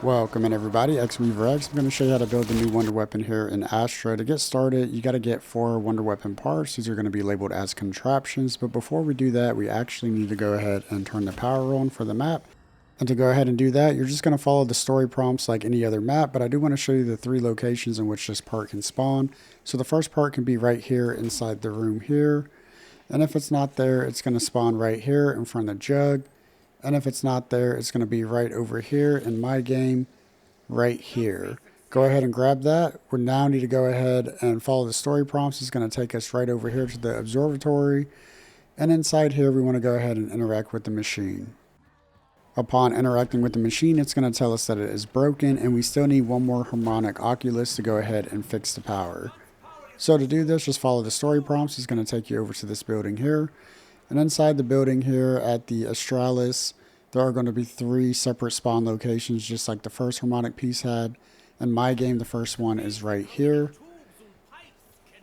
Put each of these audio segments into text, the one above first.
Welcome in everybody, XWeaverX. I'm going to show you how to build the new wonder weapon here in Astra. To get started, you got to get 4 wonder weapon parts. These are going to be labeled as contraptions, but before we do that, we actually need to go ahead and turn the power on for the map. And to go ahead and do that, you're just going to follow the story prompts like any other map, but I do want to show you the 3 locations in which this part can spawn. So the first part can be right here inside the room here, and if it's not there, it's going to spawn right here in front of the jug. And if it's not there, it's going to be right over here in my game, right here. Go ahead and grab that. We now need to go ahead and follow the story prompts. It's going to take us right over here to the observatory. And inside here, we want to go ahead and interact with the machine. Upon interacting with the machine, it's going to tell us that it is broken, and we still need one more harmonic oculus to go ahead and fix the power. So to do this, just follow the story prompts. It's going to take you over to this building here. And inside the building here at the Astralis, there are going to be 3 separate spawn locations, just like the first harmonic piece had. In my game, the first one is right here.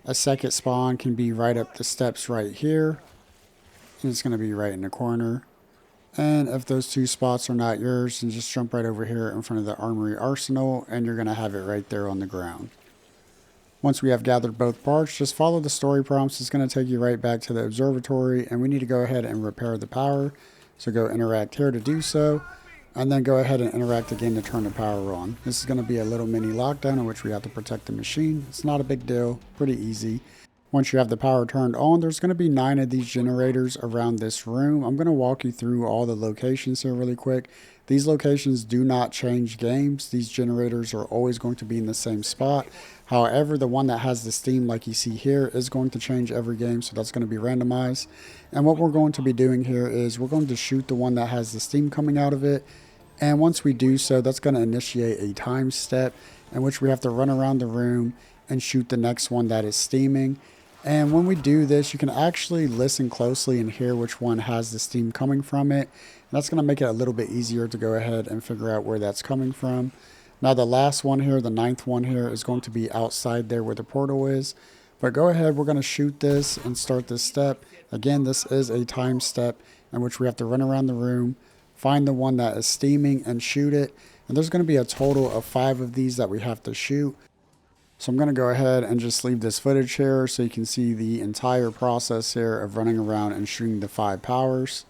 A second spawn can be right up the steps right here. And it's going to be right in the corner. And if those 2 spots are not yours, then just jump right over here in front of the Armory Arsenal, and you're going to have it right there on the ground. Once we have gathered both parts, just follow the story prompts. It's going to take you right back to the observatory, and we need to go ahead and repair the power. So go interact here to do so, and then go ahead and interact again to turn the power on. This is going to be a little mini lockdown in which we have to protect the machine. It's not a big deal, pretty easy. Once you have the power turned on, there's going to be 9 of these generators around this room. I'm going to walk you through all the locations here really quick. These locations do not change games. These generators are always going to be in the same spot. However, the one that has the steam like you see here is going to change every game, so that's going to be randomized. And what we're going to be doing here is we're going to shoot the one that has the steam coming out of it. And once we do so, that's going to initiate a time step in which we have to run around the room and shoot the next one that is steaming. And when we do this, you can actually listen closely and hear which one has the steam coming from it. And that's going to make it a little bit easier to go ahead and figure out where that's coming from. Now the last one here, the 9th one here, is going to be outside there where the portal is. But go ahead, we're going to shoot this and start this step. Again, this is a time step in which we have to run around the room, find the one that is steaming and shoot it. And there's going to be a total of 5 of these that we have to shoot. So I'm going to go ahead and just leave this footage here so you can see the entire process here of running around and shooting the 5 powers.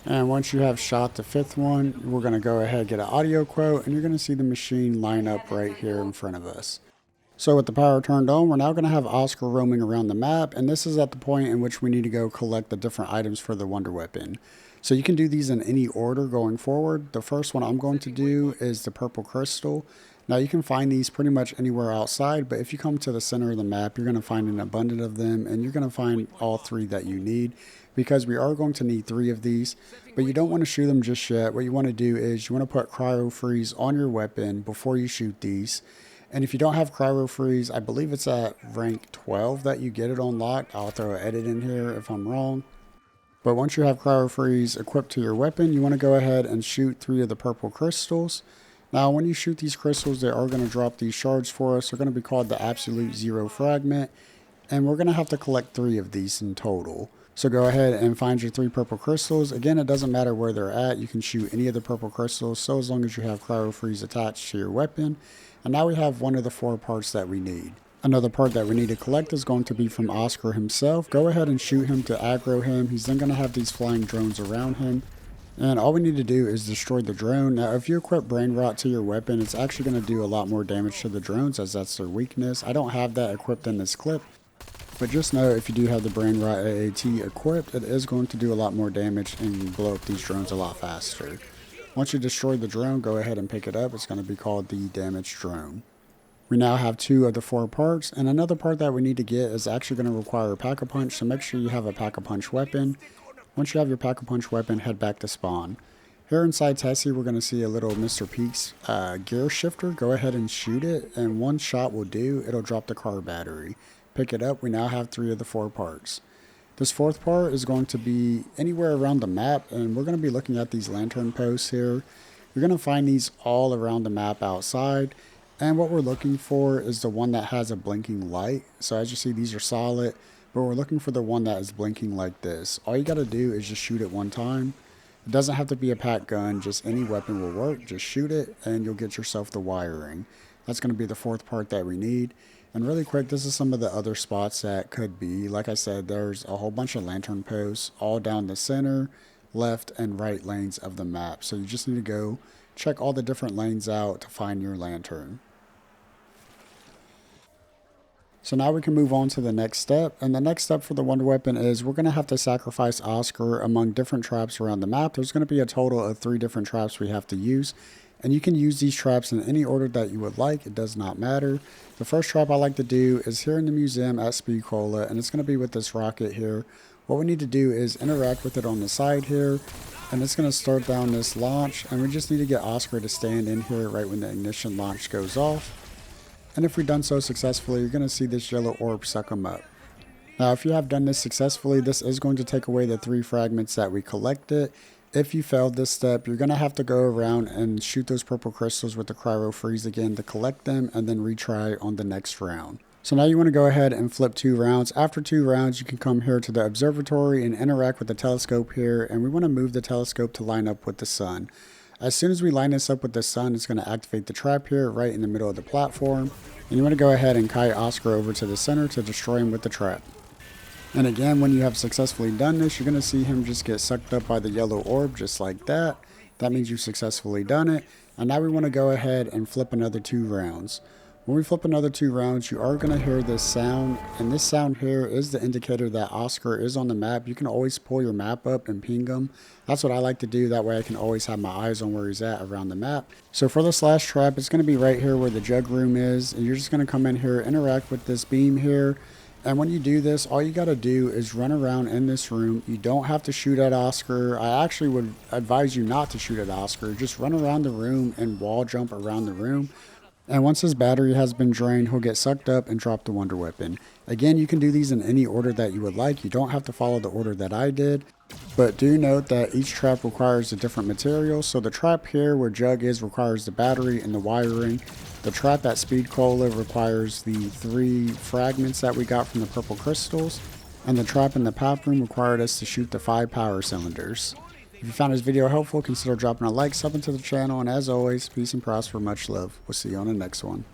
And once you have shot the 5th one, we're going to go ahead and get an audio quote, and you're going to see the machine line up right here in front of us. So with the power turned on, we're now going to have Oscar roaming around the map, and this is at the point in which we need to go collect the different items for the wonder weapon. So you can do these in any order going forward. The first one I'm going to do is the purple crystal. Now you can find these pretty much anywhere outside, but if you come to the center of the map, you're going to find an abundance of them, and you're going to find all 3 that you need, because we are going to need 3 of these. But you don't want to shoot them just yet. What you want to do is you want to put cryo freeze on your weapon before you shoot these. And if you don't have cryo freeze, I believe it's at rank 12 that you get it unlocked. I'll throw an edit in here if I'm wrong. But once you have cryo freeze equipped to your weapon, you want to go ahead and shoot 3 of the purple crystals. Now, when you shoot these crystals, they are going to drop these shards for us. They're going to be called the Absolute Zero Fragment. And we're going to have to collect 3 of these in total. So go ahead and find your 3 purple crystals. Again, it doesn't matter where they're at. You can shoot any of the purple crystals, so as long as you have cryo freeze attached to your weapon. And now we have one of the 4 parts that we need. Another part that we need to collect is going to be from Oscar himself. Go ahead and shoot him to aggro him. He's then going to have these flying drones around him. And all we need to do is destroy the drone. Now, if you equip brain rot to your weapon, it's actually going to do a lot more damage to the drones, as that's their weakness. I don't have that equipped in this clip. But just know, if you do have the Brain Rot AAT equipped, it is going to do a lot more damage and blow up these drones a lot faster. Once you destroy the drone, go ahead and pick it up. It's going to be called the damaged drone. We now have 2 of the 4 parts, and another part that we need to get is actually going to require a Pack-a-Punch, so make sure you have a Pack-a-Punch weapon. Once you have your Pack-a-Punch weapon, head back to spawn. Here inside Tessie, we're going to see a little Mr. Peaks gear shifter. Go ahead and shoot it, and one shot will do. It'll drop the car battery. Pick it up. We now have 3 of the 4 parts. This 4th part is going to be anywhere around the map, and we're going to be looking at these lantern posts here. You're going to find these all around the map outside, and what we're looking for is the one that has a blinking light. So as you see, these are solid, but we're looking for the one that is blinking like this. All you got to do is just shoot it one time. It doesn't have to be a pack gun, just any weapon will work. Just shoot it and you'll get yourself the wiring. That's going to be the 4th part that we need. And really quick, this is some of the other spots that could be. Like I said, there's a whole bunch of lantern posts all down the center, left, and right lanes of the map. So you just need to go check all the different lanes out to find your lantern. So now we can move on to the next step, and the next step for the wonder weapon is we're going to have to sacrifice Oscar among different traps around the map. There's going to be a total of 3 different traps we have to use, and you can use these traps in any order that you would like. It does not matter. The first trap I like to do is here in the museum at Speed Cola, and it's going to be with this rocket here. What we need to do is interact with it on the side here, and it's going to start down this launch, and we just need to get Oscar to stand in here right when the ignition launch goes off. And if we've done so successfully, you're going to see this yellow orb suck them up. Now, if you have done this successfully, this is going to take away the 3 fragments that we collected. If you failed this step, you're going to have to go around and shoot those purple crystals with the cryo freeze again to collect them and then retry on the next round. So now you want to go ahead and flip 2 rounds. After 2 rounds, you can come here to the observatory and interact with the telescope here. And we want to move the telescope to line up with the sun. As soon as we line this up with the sun, it's going to activate the trap here right in the middle of the platform. And you want to go ahead and kite Oscar over to the center to destroy him with the trap. And again, when you have successfully done this, you're going to see him just get sucked up by the yellow orb just like that. That means you've successfully done it. And now we want to go ahead and flip another 2 rounds. When we flip another 2 rounds, you are going to hear this sound, and this sound here is the indicator that Oscar is on the map. You can always pull your map up and ping him. That's what I like to do. That way I can always have my eyes on where he's at around the map. So for this last trap, it's going to be right here where the jug room is, and you're just going to come in here, interact with this beam here. And when you do this, all you got to do is run around in this room. You don't have to shoot at Oscar. I actually would advise you not to shoot at Oscar. Just run around the room and wall jump around the room. And once his battery has been drained, he'll get sucked up and drop the wonder weapon. Again, you can do these in any order that you would like. You don't have to follow the order that I did. But do note that each trap requires a different material. So the trap here where Jug is requires the battery and the wiring. The trap at Speed Cola requires the 3 fragments that we got from the purple crystals. And the trap in the pop room required us to shoot the 5 power cylinders. If you found this video helpful, consider dropping a like, subbing to the channel, and as always, peace and prosper, much love. We'll see you on the next one.